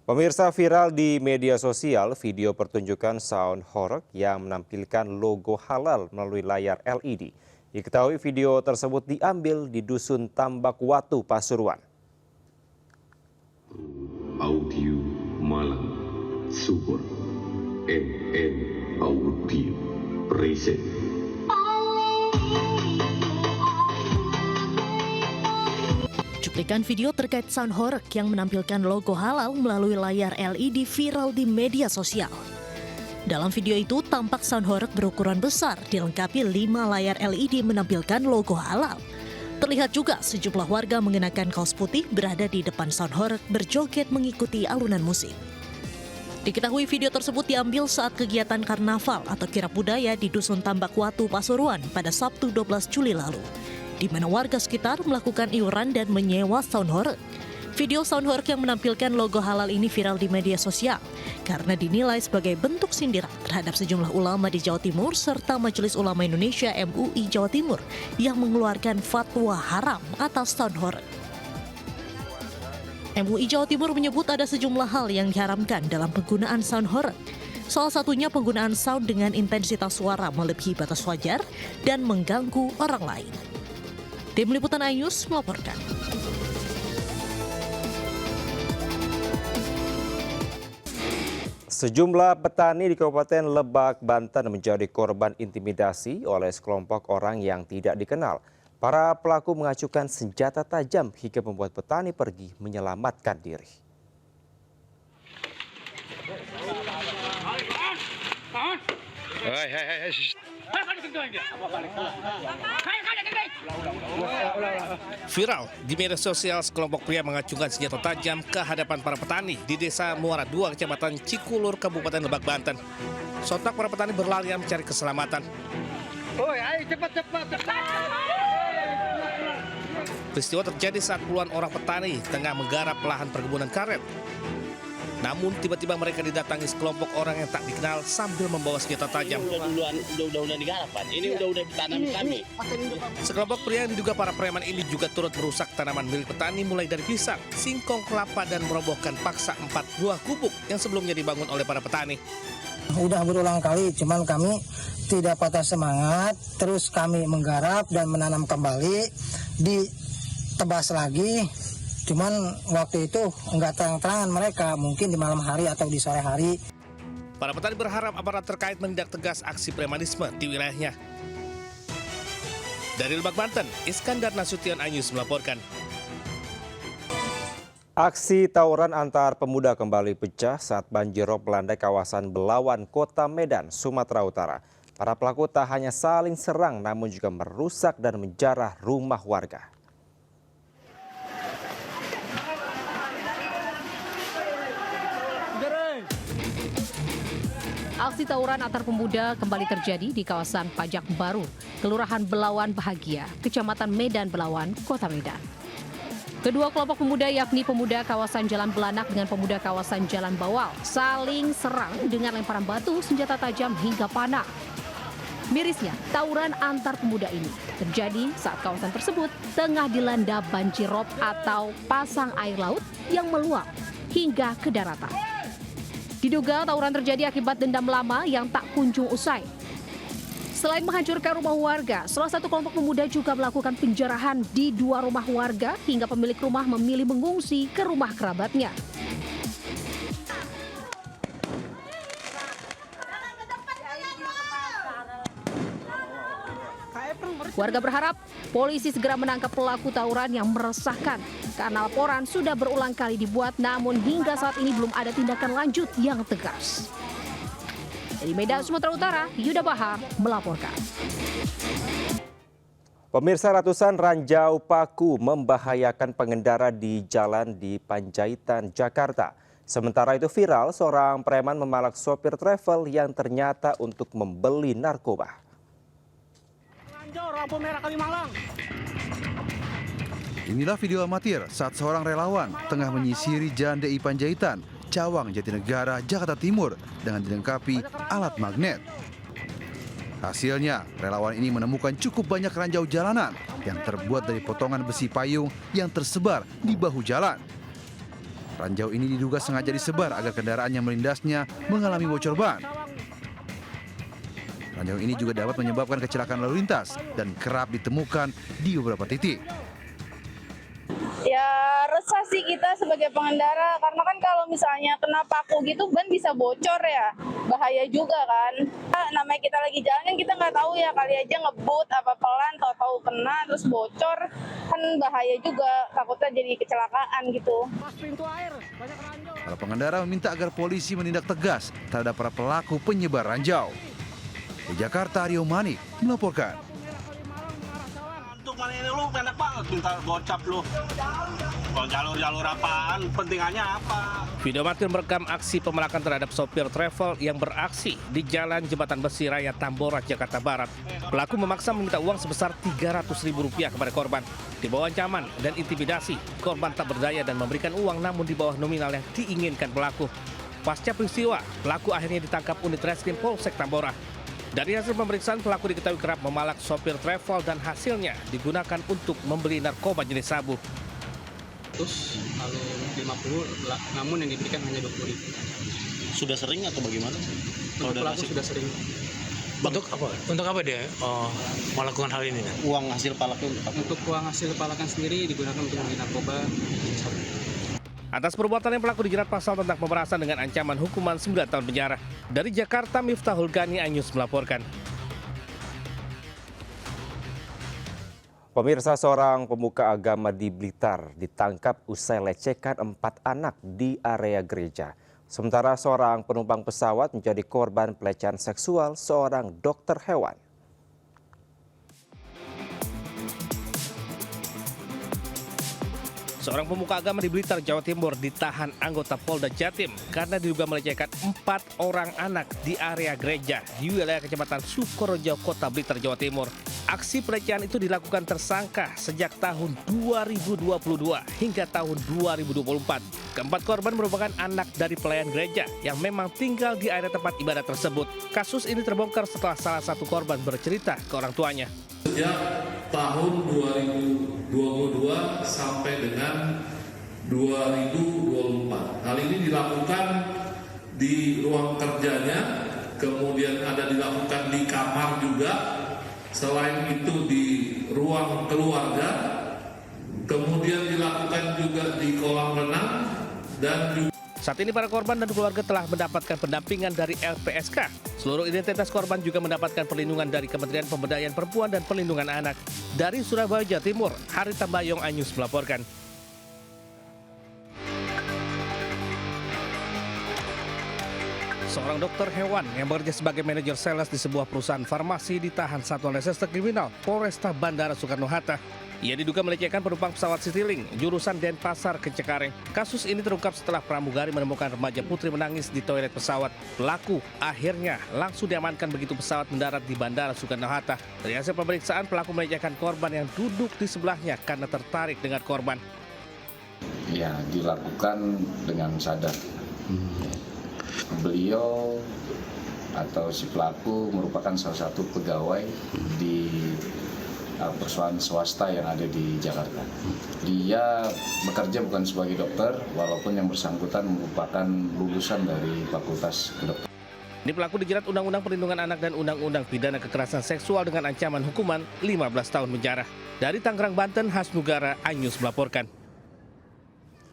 Pemirsa, viral di media sosial video pertunjukan sound horeg yang menampilkan logo halal melalui layar LED. Diketahui video tersebut diambil di Dusun Tambak Watu, Pasuruan. Audio Malang Super NN Audio Present. Cuplikan video terkait sound horeg yang menampilkan logo halal melalui layar LED viral di media sosial. Dalam video itu tampak sound horeg berukuran besar dilengkapi 5 layar LED menampilkan logo halal. Terlihat juga sejumlah warga mengenakan kaos putih berada di depan sound horeg berjoget mengikuti alunan musik. Diketahui video tersebut diambil saat kegiatan karnaval atau kirap budaya di Dusun Tambak Watu, Pasuruan pada Sabtu 12 Juli lalu, di mana warga sekitar melakukan iuran dan menyewa sound horeg. Video sound horeg yang menampilkan logo halal ini viral di media sosial karena dinilai sebagai bentuk sindiran terhadap sejumlah ulama di Jawa Timur serta Majelis Ulama Indonesia MUI Jawa Timur yang mengeluarkan fatwa haram atas sound horeg. MUI Jawa Timur menyebut ada sejumlah hal yang diharamkan dalam penggunaan sound horeg. Salah satunya penggunaan sound dengan intensitas suara melebihi batas wajar dan mengganggu orang lain. Tim Liputan iNews melaporkan. Sejumlah petani di Kabupaten Lebak, Banten menjadi korban intimidasi oleh sekelompok orang yang tidak dikenal. Para pelaku mengacukan senjata tajam hingga membuat petani pergi menyelamatkan diri. Viral di media sosial, sekelompok pria mengacungkan senjata tajam ke hadapan para petani di Desa Muara II, Kecamatan Cikulur, Kabupaten Lebak, Banten. Sontak para petani berlarian mencari keselamatan. Peristiwa terjadi saat puluhan orang petani tengah menggarap lahan perkebunan karet. Namun tiba-tiba mereka didatangi sekelompok orang yang tak dikenal sambil membawa senjata tajam. Udah digarap, Pak. Ini udah ditanam kami. Sekelompok pria yang diduga para preman ini juga turut merusak tanaman milik petani mulai dari pisang, singkong, kelapa, dan merobohkan paksa 4 buah gubuk yang sebelumnya dibangun oleh para petani. Udah berulang kali, cuman kami tidak patah semangat, terus kami menggarap dan menanam kembali, ditebas lagi. Cuman waktu itu nggak terang-terangan mereka, mungkin di malam hari atau di sore hari. Para petani berharap aparat terkait menindak tegas aksi premanisme di wilayahnya. Dari Lebak, Banten, Iskandar Nasution, iNews melaporkan. Aksi tawuran antar pemuda kembali pecah saat banjirop melanda kawasan Belawan, Kota Medan, Sumatera Utara. Para pelaku tak hanya saling serang namun juga merusak dan menjarah rumah warga. Aksi tawuran antar pemuda kembali terjadi di kawasan Pajak Baru, Kelurahan Belawan Bahagia, Kecamatan Medan Belawan, Kota Medan. Kedua kelompok pemuda yakni pemuda kawasan Jalan Belanak dengan pemuda kawasan Jalan Bawal saling serang dengan lemparan batu, senjata tajam hingga panah. Mirisnya, tawuran antar pemuda ini terjadi saat kawasan tersebut tengah dilanda banjirop atau pasang air laut yang meluap hingga ke daratan. Diduga tawuran terjadi akibat dendam lama yang tak kunjung usai. Selain menghancurkan rumah warga, salah satu kelompok pemuda juga melakukan penjarahan di 2 rumah warga hingga pemilik rumah memilih mengungsi ke rumah kerabatnya. Warga berharap polisi segera menangkap pelaku tawuran yang meresahkan karena laporan sudah berulang kali dibuat namun hingga saat ini belum ada tindakan lanjut yang tegas. Dari Medan, Sumatera Utara, Yuda Bahar melaporkan. Pemirsa, ratusan ranjau paku membahayakan pengendara di jalan di Panjaitan, Jakarta. Sementara itu viral seorang preman memalak sopir travel yang ternyata untuk membeli narkoba. Inilah video amatir saat seorang relawan tengah menyisiri Jalan DI Panjaitan, Cawang, Jatinegara, Jakarta Timur dengan dilengkapi alat magnet. Hasilnya, relawan ini menemukan cukup banyak ranjau jalanan yang terbuat dari potongan besi payung yang tersebar di bahu jalan. Ranjau ini diduga sengaja disebar agar kendaraan yang melindasnya mengalami bocor ban. Ranjau ini juga dapat menyebabkan kecelakaan lalu lintas dan kerap ditemukan di beberapa titik. Ya resah sih kita sebagai pengendara, karena kan kalau misalnya kena paku gitu ban bisa bocor ya, bahaya juga kan. Namanya kita lagi jalan kan kita nggak tahu ya, kali aja ngebut apa pelan, tahu-tahu kena terus bocor, kan bahaya juga, takutnya jadi kecelakaan gitu. Para pengendara meminta agar polisi menindak tegas terhadap para pelaku penyebar ranjau. Di Jakarta, Rio Manik melaporkan. Untuk mana ini lu pendek banget, minta gocap lu. Kalau jalur-jalur apaan, pentingannya apa? Video amatir merekam aksi pemelakan terhadap sopir travel yang beraksi di Jalan Jembatan Besi Raya Tambora, Jakarta Barat. Pelaku memaksa meminta uang sebesar Rp300.000 kepada korban. Di bawah ancaman dan intimidasi, korban tak berdaya dan memberikan uang namun di bawah nominal yang diinginkan pelaku. Pasca peristiwa, pelaku akhirnya ditangkap unit reskrim Polsek Tambora. Dari hasil pemeriksaan, pelaku diketahui kerap memalak sopir travel dan hasilnya digunakan untuk membeli narkoba jenis sabu. Terus kalau 50, namun yang diberikan hanya 20.000. Sudah sering atau bagaimana? Kalau pelaku sudah sering. Untuk apa? Untuk apa dia melakukan hal ini? Uang hasil palaknya untuk apa? Untuk uang hasil palakan sendiri digunakan untuk membeli narkoba. Atas perbuatan yang pelaku dijerat pasal tentang pemerasan dengan ancaman hukuman 9 tahun penjara. Dari Jakarta, Miftahul Gani, iNews melaporkan. Pemirsa, seorang pemuka agama di Blitar ditangkap usai lecehkan 4 anak di area gereja. Sementara seorang penumpang pesawat menjadi korban pelecehan seksual seorang dokter hewan. Seorang pemuka agama di Blitar, Jawa Timur ditahan anggota Polda Jatim karena diduga melecehkan 4 orang anak di area gereja di wilayah Kecamatan Sukorojo, Kota Blitar, Jawa Timur. Aksi pelecehan itu dilakukan tersangka sejak tahun 2022 hingga tahun 2024. Keempat korban merupakan anak dari pelayan gereja yang memang tinggal di area tempat ibadah tersebut. Kasus ini terbongkar setelah salah satu korban bercerita ke orang tuanya. Sejak tahun 2022 sampai dengan 2024. Hal ini dilakukan di ruang kerjanya, kemudian ada dilakukan di kamar juga, selain itu di ruang keluarga, kemudian dilakukan juga di kolam renang, dan juga saat ini para korban dan keluarga telah mendapatkan pendampingan dari LPSK. Seluruh identitas korban juga mendapatkan perlindungan dari Kementerian Pemberdayaan Perempuan dan Perlindungan Anak. Dari Surabaya, Jawa Timur, Harita Bayong, iNews melaporkan. Seorang dokter hewan yang bekerja sebagai manajer sales di sebuah perusahaan farmasi ditahan Satuan Reserse Kriminal Polresta Bandara Soekarno-Hatta. Ia diduga melecehkan penumpang pesawat Citylink jurusan Denpasar ke Cengkareng. Kasus ini terungkap setelah pramugari menemukan remaja putri menangis di toilet pesawat. Pelaku akhirnya langsung diamankan begitu pesawat mendarat di Bandara Soekarno-Hatta. Dari hasil pemeriksaan, pelaku melecehkan korban yang duduk di sebelahnya karena tertarik dengan korban. Ya, dilakukan dengan sadar. Beliau atau si pelaku merupakan salah satu pegawai di perusahaan swasta yang ada di Jakarta. Dia bekerja bukan sebagai dokter, walaupun yang bersangkutan merupakan lulusan dari Fakultas Kedokteran. Ini pelaku dijerat Undang-Undang Perlindungan Anak dan Undang-Undang Pidana Kekerasan Seksual dengan ancaman hukuman 15 tahun penjara. Dari Tangerang, Banten, Hasnugara, iNews melaporkan.